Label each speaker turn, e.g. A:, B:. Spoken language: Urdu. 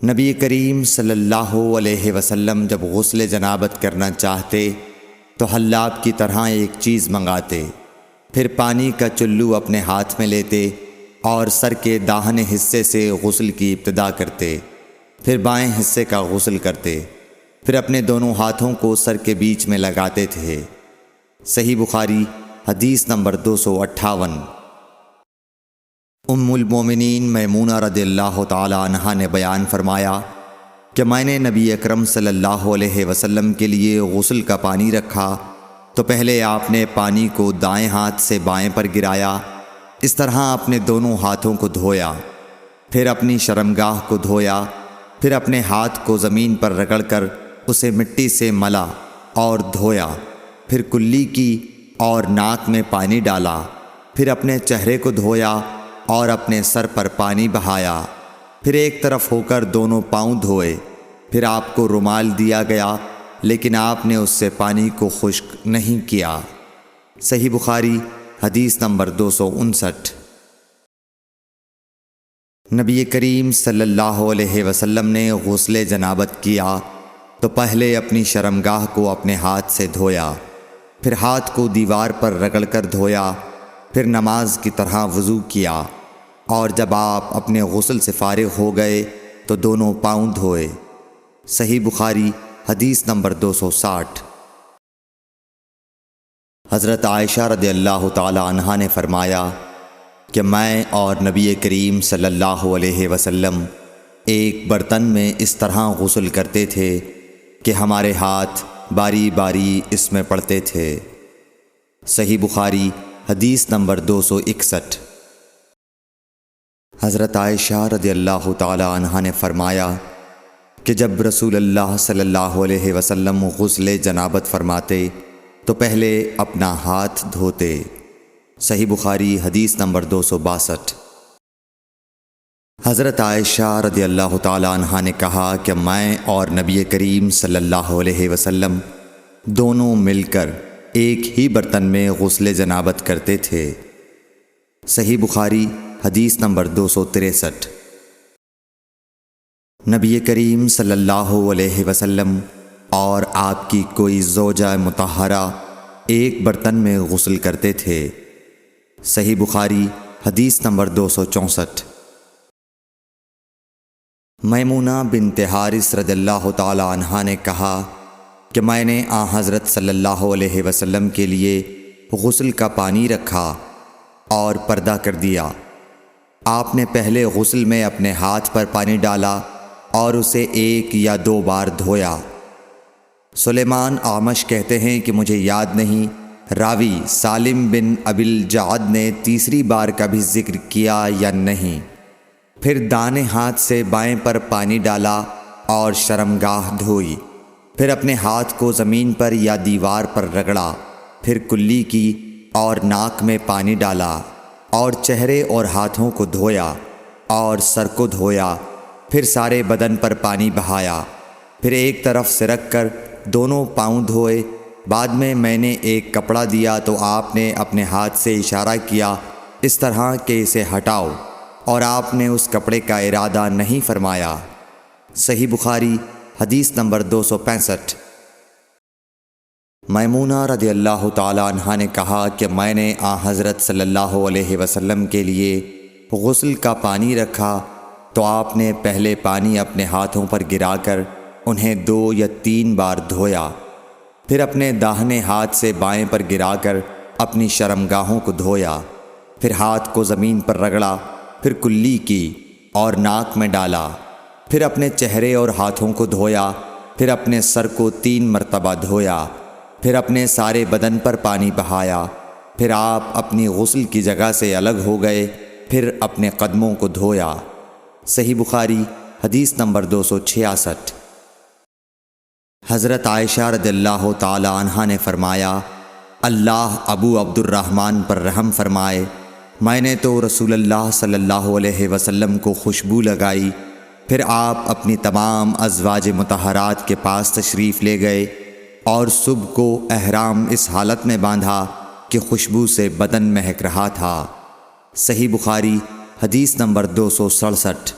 A: نبی کریم صلی اللہ علیہ وسلم جب غسل جنابت کرنا چاہتے تو حلاب کی طرح ایک چیز منگاتے، پھر پانی کا چلو اپنے ہاتھ میں لیتے اور سر کے داہنے حصے سے غسل کی ابتدا کرتے، پھر بائیں حصے کا غسل کرتے، پھر اپنے دونوں ہاتھوں کو سر کے بیچ میں لگاتے تھے۔ صحیح بخاری حدیث نمبر 258۔ ام المومنین میمونہ رضی اللہ تعالی عنہا نے بیان فرمایا کہ میں نے نبی اکرم صلی اللہ علیہ وسلم کے لیے غسل کا پانی رکھا تو پہلے آپ نے پانی کو دائیں ہاتھ سے بائیں پر گرایا، اس طرح اپنے دونوں ہاتھوں کو دھویا، پھر اپنی شرمگاہ کو دھویا، پھر اپنے ہاتھ کو زمین پر رگڑ کر اسے مٹی سے ملا اور دھویا، پھر کلی کی اور ناک میں پانی ڈالا، پھر اپنے چہرے کو دھویا اور اپنے سر پر پانی بہایا، پھر ایک طرف ہو کر دونوں پاؤں دھوئے، پھر آپ کو رومال دیا گیا لیکن آپ نے اس سے پانی کو خشک نہیں کیا۔ صحیح بخاری حدیث نمبر 259۔ نبی کریم صلی اللہ علیہ وسلم نے غسل جنابت کیا تو پہلے اپنی شرمگاہ کو اپنے ہاتھ سے دھویا، پھر ہاتھ کو دیوار پر رگڑ کر دھویا، پھر نماز کی طرح وضو کیا، اور جب آپ اپنے غسل سے فارغ ہو گئے تو دونوں پاؤں دھوئے۔ صحیح بخاری حدیث نمبر 260۔ حضرت عائشہ رضی اللہ تعالی عنہا نے فرمایا کہ میں اور نبی کریم صلی اللہ علیہ وسلم ایک برتن میں اس طرح غسل کرتے تھے کہ ہمارے ہاتھ باری باری اس میں پڑتے تھے۔ صحیح بخاری حدیث نمبر 261۔ حضرت عائشہ رضی اللہ تعالی عنہا نے فرمایا کہ جب رسول اللہ صلی اللہ علیہ وسلم غسل جنابت فرماتے تو پہلے اپنا ہاتھ دھوتے۔ صحیح بخاری حدیث نمبر 262۔ حضرت عائشہ رضی اللہ تعالی عنہا نے کہا کہ میں اور نبی کریم صلی اللہ علیہ وسلم دونوں مل کر ایک ہی برتن میں غسل جنابت کرتے تھے۔ صحیح بخاری حدیث نمبر 263۔ نبی کریم صلی اللہ علیہ وسلم اور آپ کی کوئی زوجہ مطہرہ ایک برتن میں غسل کرتے تھے۔ صحیح بخاری حدیث نمبر 264۔ میمونہ بنت حارث رضی اللہ تعالی عنہا نے کہا کہ میں نے حضرت صلی اللہ علیہ وسلم کے لیے غسل کا پانی رکھا اور پردہ کر دیا۔ آپ نے پہلے غسل میں اپنے ہاتھ پر پانی ڈالا اور اسے 1 یا 2 بار دھویا۔ سلیمان اعمش کہتے ہیں کہ مجھے یاد نہیں راوی سالم بن ابی الجعد نے تیسری بار کا بھی ذکر کیا یا نہیں۔ پھر دانے ہاتھ سے بائیں پر پانی ڈالا اور شرمگاہ دھوئی، پھر اپنے ہاتھ کو زمین پر یا دیوار پر رگڑا، پھر کلی کی اور ناک میں پانی ڈالا اور چہرے اور ہاتھوں کو دھویا اور سر کو دھویا، پھر سارے بدن پر پانی بہایا، پھر ایک طرف سے رکھ کر دونوں پاؤں دھوئے۔ بعد میں نے ایک کپڑا دیا تو آپ نے اپنے ہاتھ سے اشارہ کیا اس طرح کہ اسے ہٹاؤ، اور آپ نے اس کپڑے کا ارادہ نہیں فرمایا۔ صحیح بخاری حدیث نمبر 265۔ میمونہ رضی اللہ تعالی عنہا نے کہا کہ میں نے حضرت صلی اللہ علیہ وسلم کے لیے غسل کا پانی رکھا تو آپ نے پہلے پانی اپنے ہاتھوں پر گرا کر انہیں 2 یا 3 بار دھویا، پھر اپنے داہنے ہاتھ سے بائیں پر گرا کر اپنی شرمگاہوں کو دھویا، پھر ہاتھ کو زمین پر رگڑا، پھر کلی کی اور ناک میں ڈالا، پھر اپنے چہرے اور ہاتھوں کو دھویا، پھر اپنے سر کو 3 مرتبہ دھویا، پھر اپنے سارے بدن پر پانی بہایا، پھر آپ اپنی غسل کی جگہ سے الگ ہو گئے، پھر اپنے قدموں کو دھویا۔ صحیح بخاری حدیث نمبر 266۔ حضرت عائشہ رضی اللہ تعالی عنہا نے فرمایا اللہ ابو عبد الرحمن پر رحم فرمائے، میں نے تو رسول اللہ صلی اللہ علیہ وسلم کو خوشبو لگائی، پھر آپ اپنی تمام ازواج مطہرات کے پاس تشریف لے گئے اور صبح کو احرام اس حالت میں باندھا کہ خوشبو سے بدن مہک رہا تھا۔ صحیح بخاری حدیث نمبر 267۔